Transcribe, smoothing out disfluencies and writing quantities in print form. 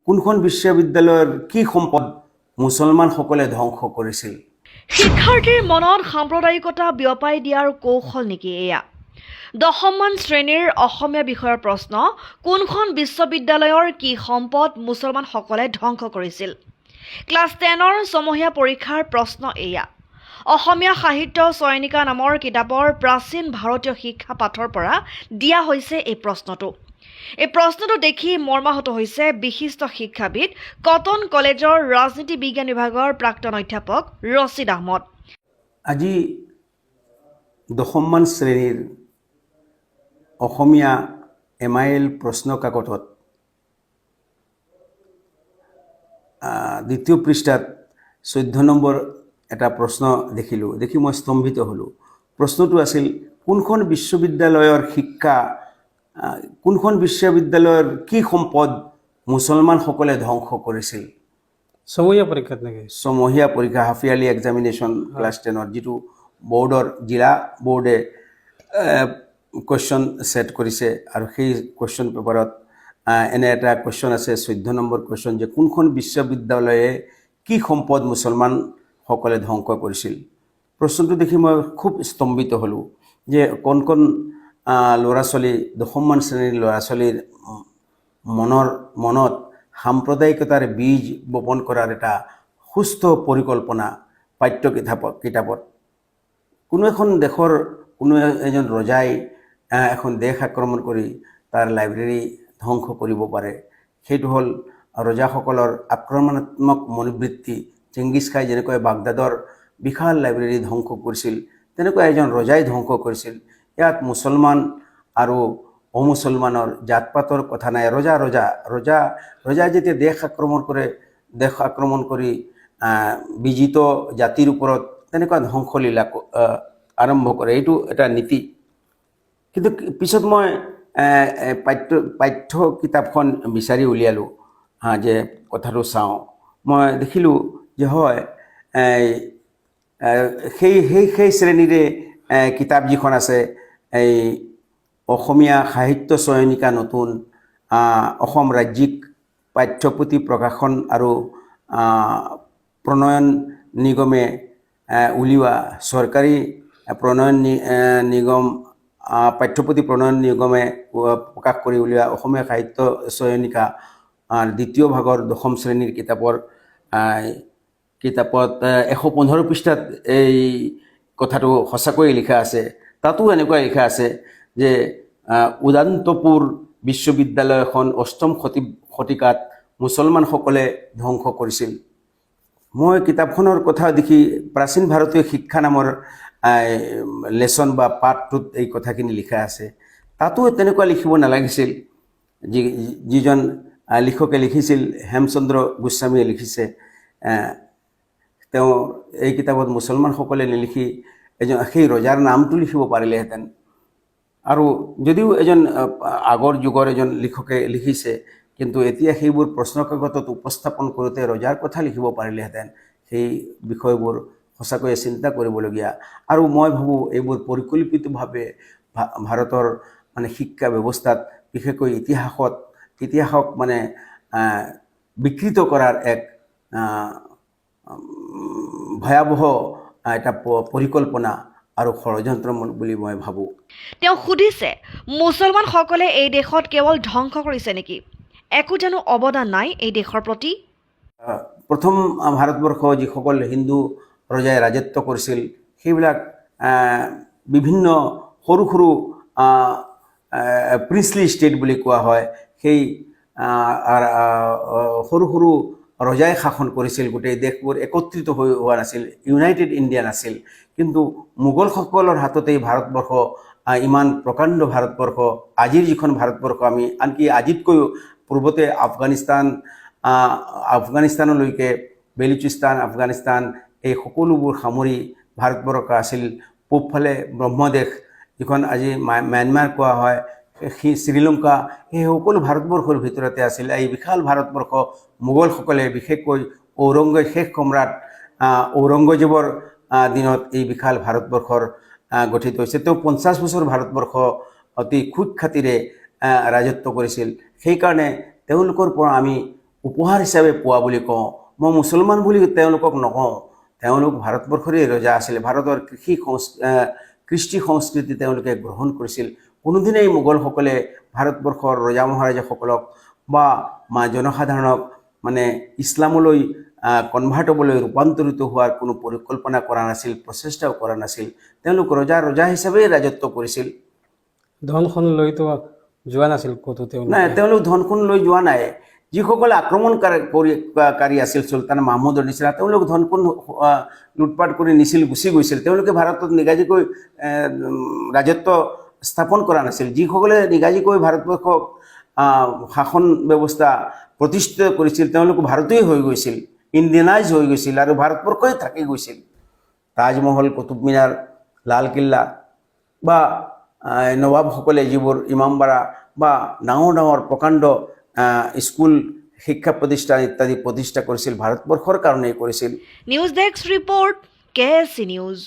কোনখন বিশ্ববিদ্যালয়ৰ কি সম্পদ মুছলমানসকলে ধ্বংস কৰিছিল? শিক্ষাৰ্থীৰ মনত সাম্প্ৰদায়িকতা বিয়পাই দিয়াৰ কৌশল নেকি এয়া? দশমমান শ্ৰেণীৰ অসমীয়া বিষয়ৰ প্ৰশ্ন, কোনখন বিশ্ববিদ্যালয়ৰ কি সম্পদ মুছলমানসকলে ধ্বংস কৰিছিল? ক্লাছ 10ৰ ছমহীয়া পৰীক্ষাৰ প্ৰশ্ন এয়া। অসমীয়া সাহিত্য চয়নিকা নামৰ কিতাপৰ প্ৰাচীন ভাৰতীয় শিক্ষা পাঠৰ পৰা দিয়া হৈছে এই প্ৰশ্নটো। এই প্ৰশ্নটো দেখি মৰ্মাহত হৈছে বিশিষ্ট শিক্ষাবিদ কটন কলেজৰ ৰাজনীতি বিজ্ঞান বিভাগৰ প্ৰাক্তন অধ্যাপক ৰছিদ আহমদ। আজি দশমমান শ্ৰেণীৰ অসমীয়া MIL প্ৰশ্ন কাকতত দ্বিতীয় পৃষ্ঠাত 14 নম্বৰ এটা প্ৰশ্ন দেখিলোঁ। দেখি মই স্তম্ভিত হ'লোঁ। প্ৰশ্নটো আছিল, কোনখন বিশ্ববিদ্যালয়ৰ কোনখন বিশ্ববিদ্যালয়ৰ কি সম্পদ মুছলমানসকলে ধ্বংস কৰিছিল? ছমহীয়া পৰীক্ষাত নেকি? ছমহীয়া পৰীক্ষা, হাফ ইয়াৰলি এক্সামিনেশ্যন ক্লাছ 10ৰ, যিটো বৰ্ডৰ জিলা বৰ্ডে কুৱেশ্যন ছেট কৰিছে, আৰু সেই কুৱেশ্যন পেপাৰত এনে এটা কুৱেশ্যন আছে, 14 নম্বৰ কুৱেশ্যন, যে কোনখন বিশ্ববিদ্যালয়ে কি সম্পদ মুছলমানসকলে ধ্বংস কৰিছিল? প্ৰশ্নটো দেখি মই খুব স্তম্ভিত হ'লোঁ যে কণ ল'ৰা ছোৱালী, দশমমান শ্ৰেণীৰ ল'ৰা ছোৱালীৰ মনত সাম্প্ৰদায়িকতাৰ বীজ বপন কৰাৰ এটা সুস্থ পৰিকল্পনা পাঠ্য কিতাপত। কোনো এখন দেশৰ কোনো এজন ৰজাই এখন দেশ আক্ৰমণ কৰি তাৰ লাইব্ৰেৰী ধ্বংস কৰিব পাৰে। সেইটো হ'ল ৰজাসকলৰ আক্ৰমণাত্মক মনোবৃত্তি। চেংগিছ খাই যেনেকৈ বাগদাদৰ বিশাল লাইব্ৰেৰী ধ্বংস কৰিছিল, তেনেকৈ এজন ৰজাই ধ্বংস কৰিছিল। ইয়াত মুছলমান আৰু অমুছলমানৰ জাত পাতৰ কথা নাই। ৰজা যেতিয়া দেশ আক্ৰমণ কৰি বিজিত জাতিৰ ওপৰত তেনেকুৱা ধ্বংসলীলা আৰম্ভ কৰে, এইটো এটা নীতি। কিন্তু পিছত মই পাঠ্য কিতাপখন বিচাৰি উলিয়ালোঁ যে কথাটো চাওঁ। মই দেখিলোঁ যে হয়, সেই শ্ৰেণীৰে কিতাপ যিখন আছে, এই অসমীয়া সাহিত্য চয়নিকা নতুন, অসম ৰাজ্যিক পাঠ্যপুথি প্ৰকাশন আৰু প্ৰণয়ন নিগমে উলিওৱা, চৰকাৰী প্ৰণয়ন নিগম, পাঠ্যপুথি প্ৰণয়ন নিগমে প্ৰকাশ কৰি উলিওৱা অসমীয়া সাহিত্য চয়নিকা দ্বিতীয় ভাগৰ দশম শ্ৰেণীৰ কিতাপত 115 পৃষ্ঠাত এই কথাটো সঁচাকৈয়ে লিখা আছে। তাতো এনেকুৱা লিখা আছে যে উদান্তপুৰ বিশ্ববিদ্যালয়খন 8ম শতিকাত মুছলমানসকলে ধ্বংস কৰিছিল। মই কিতাপখনৰ কথা দেখি প্ৰাচীন ভাৰতীয় শিক্ষা নামৰ লেচন বা পাঠটোত এই কথাখিনি লিখা আছে। তাতো তেনেকুৱা লিখিব নালাগিছিল। যিজন লিখকে লিখিছিল, হেমচন্দ্ৰ গোস্বামীয়ে লিখিছে, তেওঁ এই কিতাপত মুছলমানসকলে নিলিখি সেই ৰজাৰ নামটো লিখিব পাৰিলেহেঁতেন। আৰু যদিও এজন আগৰ যুগৰ এজন লিখকে লিখিছে, কিন্তু এতিয়া সেইবোৰ প্ৰশ্ন কাকতত উপস্থাপন কৰোঁতে ৰজাৰ কথা লিখিব পাৰিলেহেঁতেন। সেই বিষয়বোৰ সঁচাকৈয়ে চিন্তা কৰিবলগীয়া। আৰু মই ভাবোঁ এইবোৰ পৰিকল্পিতভাৱে ভাৰতৰ শিক্ষা ব্যৱস্থাত, বিশেষকৈ ইতিহাসক বিকৃত কৰাৰ এক ভয়াৱহ এটা পৰিকল্পনা আৰু ষড়যন্ত্ৰ বুলি মই ভাবোঁ। তেওঁ সুধিছে, মুছলমানসকলে এই দেশত কেৱল ধ্বংস কৰিছে নেকি? একো জানো অৱদান নাই এই দেশৰ প্ৰতি? প্ৰথম ভাৰতবৰ্ষ যিসকল হিন্দু ৰজাই ৰাজত্ব কৰিছিল, সেইবিলাক বিভিন্ন সৰু সৰু প্ৰিন্সলি ষ্টেট বুলি কোৱা হয়। সেই সৰু সৰু ৰজাই শাসন কৰিছিল। গোটেই দেশবোৰ একত্ৰিত হোৱা নাছিল, ইউনাইটেড ইণ্ডিয়া নাছিল। কিন্তু মোগলসকলৰ হাততেই ভাৰতবৰ্ষ, ইমান প্ৰকাণ্ড ভাৰতবৰ্ষ, আজিৰ যিখন ভাৰতবৰ্ষ, আমি আনকি আজিতকৈও পূৰ্বতে আফগানিস্তানলৈকে, বেলুচিস্তান, আফগানিস্তান, এই সকলোবোৰ সামৰি ভাৰতবৰ্ষ আছিল। পূবফালে ব্ৰহ্মদেশ, যিখন আজি ম্যানমাৰ কোৱা হয়, শ্ৰীলংকা, এই সকলো ভাৰতবৰ্ষৰ ভিতৰতে আছিল। এই বিশাল ভাৰতবৰ্ষ মোগলসকলে, বিশেষকৈ শেষ সম্ৰাট ঔৰংগজেবৰ দিনত এই বিশাল ভাৰতবৰ্ষৰ গঠিত হৈছে। তেওঁ 50 বছৰ ভাৰতবৰ্ষ অতি সুখ্যাতিৰে ৰাজত্ব কৰিছিল। সেইকাৰণে তেওঁলোকৰ পৰা আমি উপহাৰ হিচাপে পোৱা বুলি কওঁ। মই মুছলমান বুলি তেওঁলোকক নকওঁ, তেওঁলোক ভাৰতবৰ্ষৰে ৰজা আছিলে। ভাৰতৰ কৃষ্টি সংস্কৃতি তেওঁলোকে গ্ৰহণ কৰিছিল। কোনোদিনেই মোগলসকলে ভাৰতবৰ্ষৰ ৰজা মহাৰাজাসকলক বা জনসাধাৰণক মানে ইছলামলৈ কনভাৰ্ট হ'বলৈ ৰূপান্তৰিত হোৱাৰ কোনো পৰিকল্পনা কৰা নাছিল, প্ৰচেষ্টাও কৰা নাছিল। তেওঁলোক ৰজা হিচাপেই ৰাজত্ব কৰিছিল। ধনখন লৈতো যোৱা নাছিল ক'তো তেওঁলোকে। নাই, তেওঁলোক ধনখন লৈ যোৱা নাই। যিসকলে আক্ৰমণকাৰী আছিল চুলতান মাহমুদৰ নিচিনা, তেওঁলোক ধনখন লুটপাট কৰি নিছিল, গুচি গৈছিল। তেওঁলোকে ভাৰতত নিগাজীকৈ ৰাজত্ব স্থাপন কৰা নাছিল। যিসকলে নিগাজীকৈ ভাৰতবৰ্ষক শাসন ব্যৱস্থা প্ৰতিষ্ঠিত কৰিছিল, তেওঁলোক ভাৰতীয় হৈ গৈছিল, ইণ্ডিয়ানাইজ হৈ গৈছিল আৰু ভাৰতবৰ্ষই থাকি গৈছিল। তাজমহল, কুতুব মিনাৰ, লালকিল্লা বা নৱাবসকলে যিবোৰ ইমামবাৰা বা ডাঙৰ ডাঙৰ প্ৰকাণ্ড স্কুল, শিক্ষা প্ৰতিষ্ঠান ইত্যাদি প্ৰতিষ্ঠা কৰিছিল, ভাৰতবৰ্ষৰ কাৰণেই কৰিছিল। News desk report, KSC news.